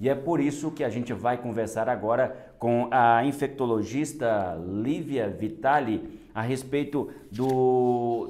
E é por isso que a gente vai conversar agora com a infectologista Lívia Vitali a respeito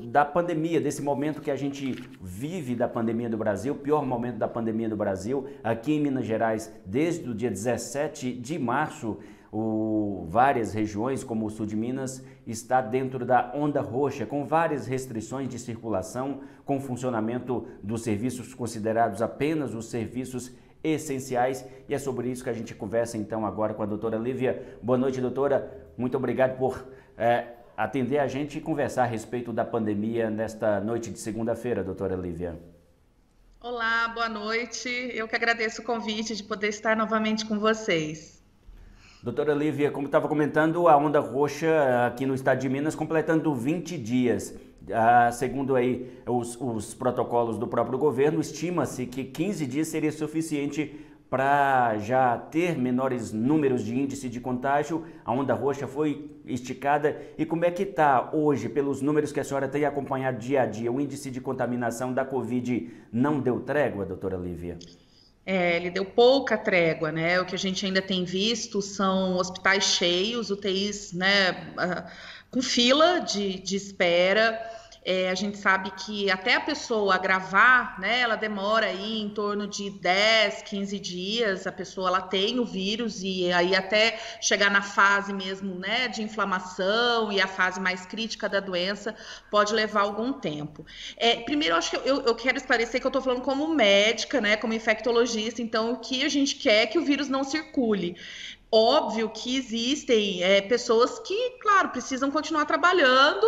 da pandemia, desse momento que a gente vive da pandemia do Brasil, pior momento da pandemia do Brasil, aqui em Minas Gerais, desde o dia 17 de março, várias regiões, como o sul de Minas, está dentro da onda roxa, com várias restrições de circulação, com funcionamento dos serviços considerados apenas os serviços essenciais, e é sobre isso que a gente conversa então agora com a doutora Lívia. Boa noite, doutora. Muito obrigado por atender a gente e conversar a respeito da pandemia nesta noite de segunda-feira, doutora Lívia. Olá, boa noite. Eu que agradeço o convite de poder estar novamente com vocês. Doutora Lívia, como estava comentando, a onda roxa aqui no estado de Minas completando 20 dias. Segundo aí os protocolos do próprio governo, estima-se que 15 dias seria suficiente para já ter menores números de índice de contágio. A onda roxa foi esticada. E como é que está hoje, pelos números que a senhora tem acompanhado dia a dia? O índice de contaminação da Covid não deu trégua, doutora Lívia? Ele deu pouca trégua, né? O que a gente ainda tem visto são hospitais cheios, UTIs, né, com fila de espera. A gente sabe que até a pessoa agravar, né, ela demora aí em torno de 10, 15 dias, a pessoa ela tem o vírus e aí até chegar na fase mesmo, né, de inflamação e a fase mais crítica da doença pode levar algum tempo. Primeiro, eu acho que eu quero esclarecer que eu estou falando como médica, né, como infectologista, então o que a gente quer é que o vírus não circule. Óbvio que existem pessoas que, claro, precisam continuar trabalhando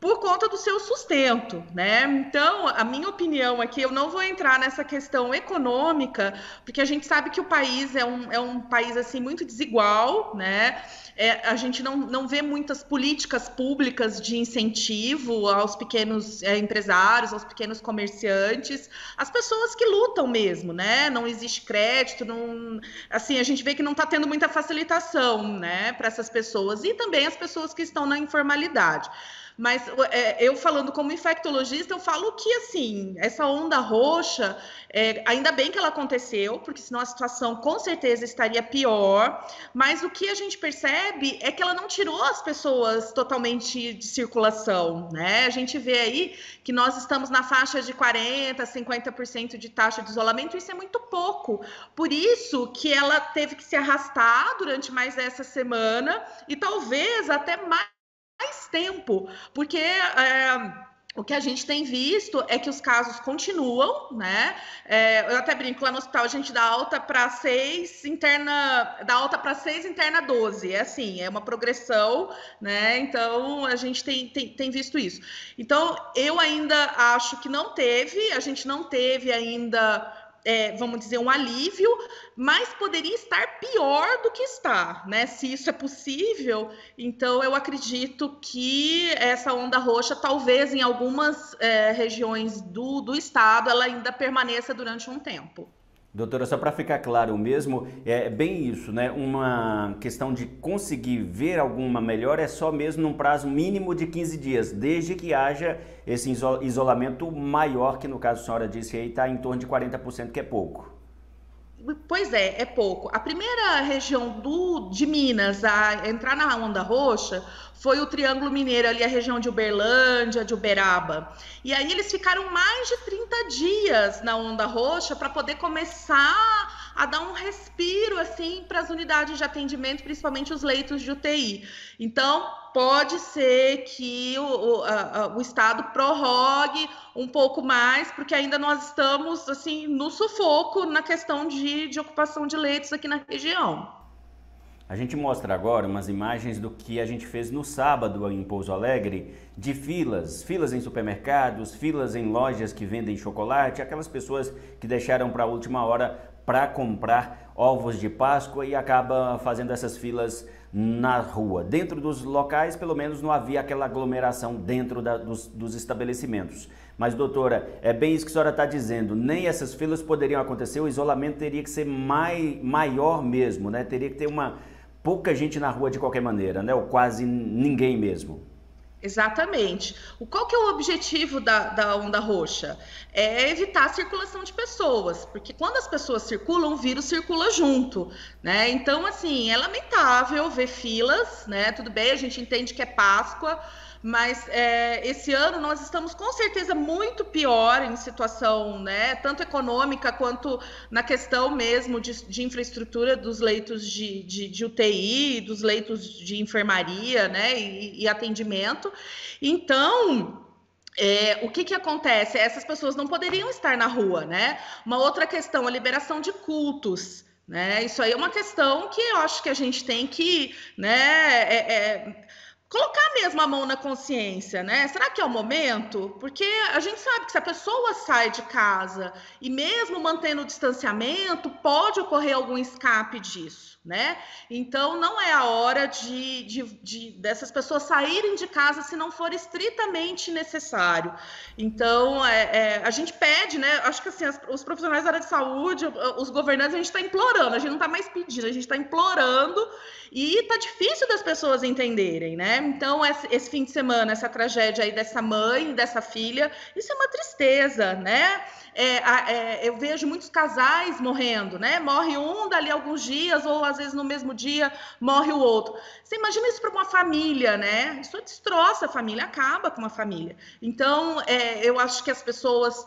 por conta do seu sustento, né? Então, a minha opinião aqui, eu não vou entrar nessa questão econômica, porque a gente sabe que o país é um país, assim, muito desigual, né? A gente não vê muitas políticas públicas de incentivo aos pequenos empresários, aos pequenos comerciantes, as pessoas que lutam mesmo, né? Não existe crédito, assim, a gente vê que não está tendo muita facilitação, né, para essas pessoas e também as pessoas que estão na informalidade. Mas eu falando como infectologista, eu falo que, assim, essa onda roxa, ainda bem que ela aconteceu, porque senão a situação com certeza estaria pior, mas o que a gente percebe é que ela não tirou as pessoas totalmente de circulação, né? A gente vê aí que nós estamos na faixa de 40%, 50% de taxa de isolamento, isso é muito pouco. Por isso que ela teve que se arrastar durante mais essa semana e talvez até mais tempo, porque o que a gente tem visto é que os casos continuam, né? Eu até brinco, lá no hospital a gente dá alta para 6, interna 12. É assim, é uma progressão, né? Então a gente tem visto isso. Então eu ainda acho que a gente não teve ainda. Vamos dizer, um alívio, mas poderia estar pior do que está, né? Se isso é possível, então eu acredito que essa onda roxa, talvez em algumas regiões do estado, ela ainda permaneça durante um tempo. Doutora, só para ficar claro mesmo, é bem isso, né? Uma questão de conseguir ver alguma melhora é só mesmo num prazo mínimo de 15 dias, desde que haja esse isolamento maior, que no caso a senhora disse aí está em torno de 40%, que é pouco. Pois é pouco. A primeira região de Minas a entrar na onda roxa foi o Triângulo Mineiro, ali a região de Uberlândia, de Uberaba. E aí eles ficaram mais de 30 dias na onda roxa para poder começar a dar um respiro assim para as unidades de atendimento, principalmente os leitos de UTI. Então, pode ser que o Estado prorrogue um pouco mais, porque ainda nós estamos assim no sufoco na questão de ocupação de leitos aqui na região. A gente mostra agora umas imagens do que a gente fez no sábado em Pouso Alegre, de filas em supermercados, filas em lojas que vendem chocolate, aquelas pessoas que deixaram para a última hora para comprar ovos de Páscoa e acaba fazendo essas filas na rua. Dentro dos locais, pelo menos, não havia aquela aglomeração dentro dos estabelecimentos. Mas, doutora, é bem isso que a senhora está dizendo, nem essas filas poderiam acontecer, o isolamento teria que ser maior mesmo, né? Teria que ter pouca gente na rua de qualquer maneira, né? Ou quase ninguém mesmo. Exatamente. Qual que é o objetivo da onda roxa? É evitar a circulação de pessoas, porque quando as pessoas circulam, o vírus circula junto, né? Então, assim, é lamentável ver filas, né? Tudo bem, a gente entende que é Páscoa, mas esse ano nós estamos com certeza muito pior em situação, né, tanto econômica quanto na questão mesmo de infraestrutura dos leitos de UTI, dos leitos de enfermaria, né, e atendimento. Então, o que acontece? Essas pessoas não poderiam estar na rua, né? Uma outra questão, a liberação de cultos. Né? Isso aí é uma questão que eu acho que a gente tem que, né, colocar mesmo a mão na consciência, né? Será que é o momento? Porque a gente sabe que se a pessoa sai de casa e mesmo mantendo o distanciamento, pode ocorrer algum escape disso, né? Então não é a hora dessas pessoas saírem de casa se não for estritamente necessário. Então a gente pede, né? Acho que assim, os profissionais da área de saúde, os governantes, a gente está implorando, a gente não está mais pedindo, a gente está implorando. E tá difícil das pessoas entenderem, né? Então, esse fim de semana, essa tragédia aí dessa mãe, dessa filha, isso é uma tristeza, né? Eu vejo muitos casais morrendo, né? Morre um, dali alguns dias, ou às vezes no mesmo dia morre o outro. Você imagina isso para uma família, né? Isso destroça a família, acaba com uma família. Então, eu acho que as pessoas,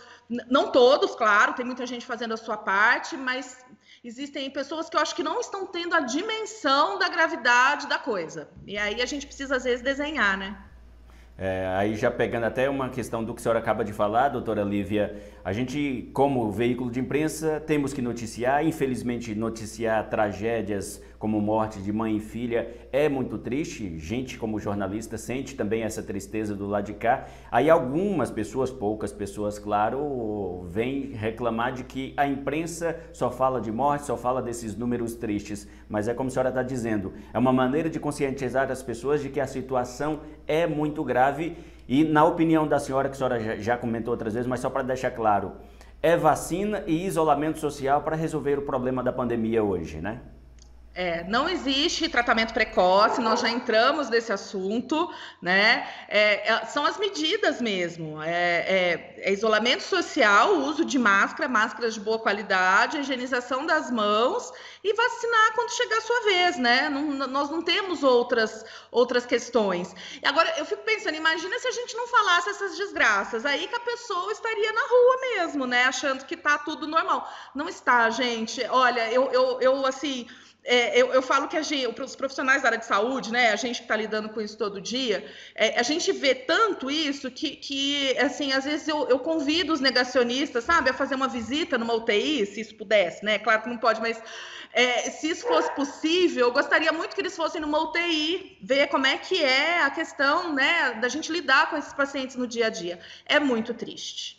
não todos, claro, tem muita gente fazendo a sua parte, mas existem pessoas que eu acho que não estão tendo a dimensão da gravidade da coisa. E aí a gente precisa, às vezes, desenhar, né? Aí já pegando até uma questão do que a senhora acaba de falar, doutora Lívia, a gente, como veículo de imprensa, temos que noticiar, infelizmente noticiar tragédias como morte de mãe e filha é muito triste, gente como jornalista sente também essa tristeza do lado de cá. Aí algumas pessoas, poucas pessoas, claro, vêm reclamar de que a imprensa só fala de morte, só fala desses números tristes, mas é como a senhora está dizendo, é uma maneira de conscientizar as pessoas de que a situação é muito grave e, na opinião da senhora, que a senhora já comentou outras vezes, mas só para deixar claro, é vacina e isolamento social para resolver o problema da pandemia hoje, né? Não existe tratamento precoce, nós já entramos nesse assunto, né? São as medidas mesmo, isolamento social, uso de máscara, máscaras de boa qualidade, higienização das mãos e vacinar quando chegar a sua vez, né? Nós não temos outras questões. E agora, eu fico pensando, imagina se a gente não falasse essas desgraças, aí que a pessoa estaria na rua mesmo, né? Achando que tá tudo normal. Não está, gente. Olha, eu assim... eu falo que os profissionais da área de saúde, né, a gente que está lidando com isso todo dia, a gente vê tanto isso que assim, às vezes eu convido os negacionistas, sabe, a fazer uma visita numa UTI, se isso pudesse, né? Claro que não pode, mas se isso fosse possível, eu gostaria muito que eles fossem numa UTI, ver como é que é a questão, né, da gente lidar com esses pacientes no dia a dia. É muito triste.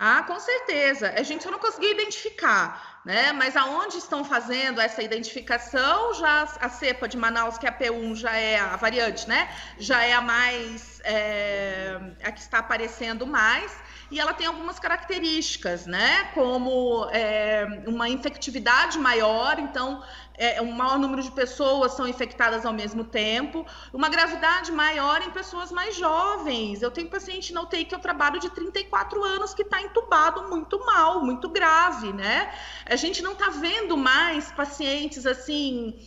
Ah, com certeza. A gente só não conseguiu identificar, né? Mas aonde estão fazendo essa identificação, já a cepa de Manaus, que é a P1, já é a variante, né? Já é a mais, a que está aparecendo mais, e ela tem algumas características, né? Como uma infectividade maior, então um maior número de pessoas são infectadas ao mesmo tempo, uma gravidade maior em pessoas mais jovens. Eu tenho paciente na UTI que eu trabalho de 34 anos que está entubado muito mal, muito grave, né? A gente não está vendo mais pacientes assim,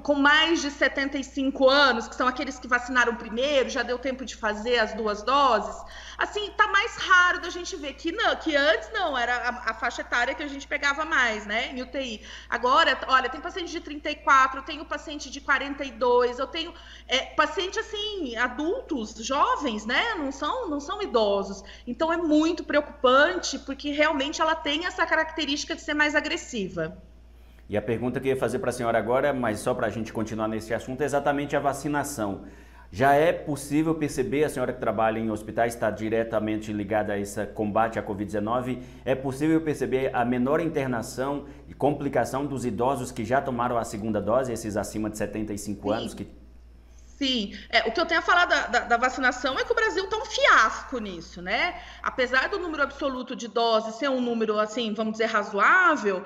com mais de 75 anos, que são aqueles que vacinaram primeiro, já deu tempo de fazer as 2 doses. Assim, tá mais raro da gente ver que não, que antes não, era a faixa etária que a gente pegava mais, né, em UTI. Agora, olha, tem paciente de 34, eu tenho paciente de 42, eu tenho paciente, assim, adultos, jovens, né, não são idosos. Então, é muito preocupante, porque realmente ela tem essa característica de ser mais agressiva. E a pergunta que eu ia fazer para a senhora agora, mas só para a gente continuar nesse assunto, é exatamente a vacinação. Já é possível perceber, a senhora que trabalha em hospitais, está diretamente ligada a esse combate à Covid-19, é possível perceber a menor internação e complicação dos idosos que já tomaram a segunda dose, esses acima de 75 anos? Sim, o que eu tenho a falar da vacinação é que o Brasil está um fiasco nisso, né? Apesar do número absoluto de doses ser um número, assim, vamos dizer, razoável,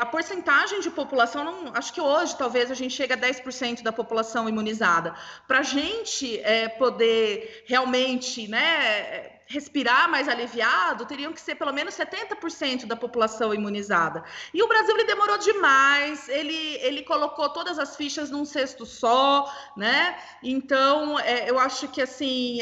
a porcentagem de população, acho que hoje talvez a gente chegue a 10% da população imunizada. Para a gente poder realmente, né, respirar mais aliviado, teriam que ser pelo menos 70% da população imunizada. E o Brasil, ele demorou demais, ele colocou todas as fichas num cesto só, né? Então, eu acho que, assim,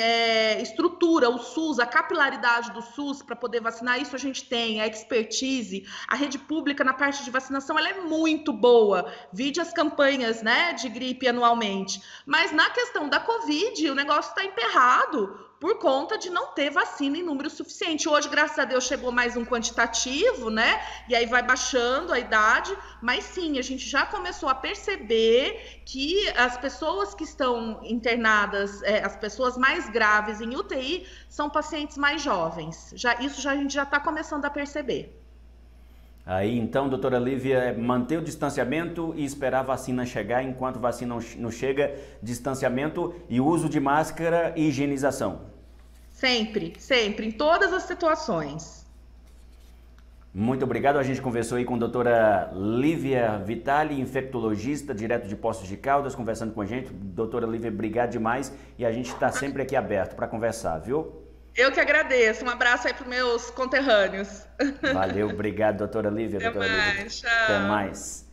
estrutura, o SUS, a capilaridade do SUS para poder vacinar, isso a gente tem, a expertise, a rede pública na parte de vacinação, ela é muito boa, vide as campanhas, né, de gripe anualmente. Mas na questão da Covid, o negócio está emperrado, por conta de não ter vacina em número suficiente. Hoje, graças a Deus, chegou mais um quantitativo, né? E aí vai baixando a idade, mas sim, a gente já começou a perceber que as pessoas que estão internadas, as pessoas mais graves em UTI, são pacientes mais jovens. A gente já está começando a perceber. Aí, então, doutora Lívia, manter o distanciamento e esperar a vacina chegar. Enquanto a vacina não chega, distanciamento e uso de máscara e higienização. Sempre, sempre, em todas as situações. Muito obrigado. A gente conversou aí com a doutora Lívia Vitali, infectologista, direto de Poços de Caldas, conversando com a gente. Doutora Lívia, obrigado demais e a gente está sempre aqui aberto para conversar, viu? Eu que agradeço. Um abraço aí para os meus conterrâneos. Valeu, obrigado, doutora Lívia. Até mais, tchau. Até mais.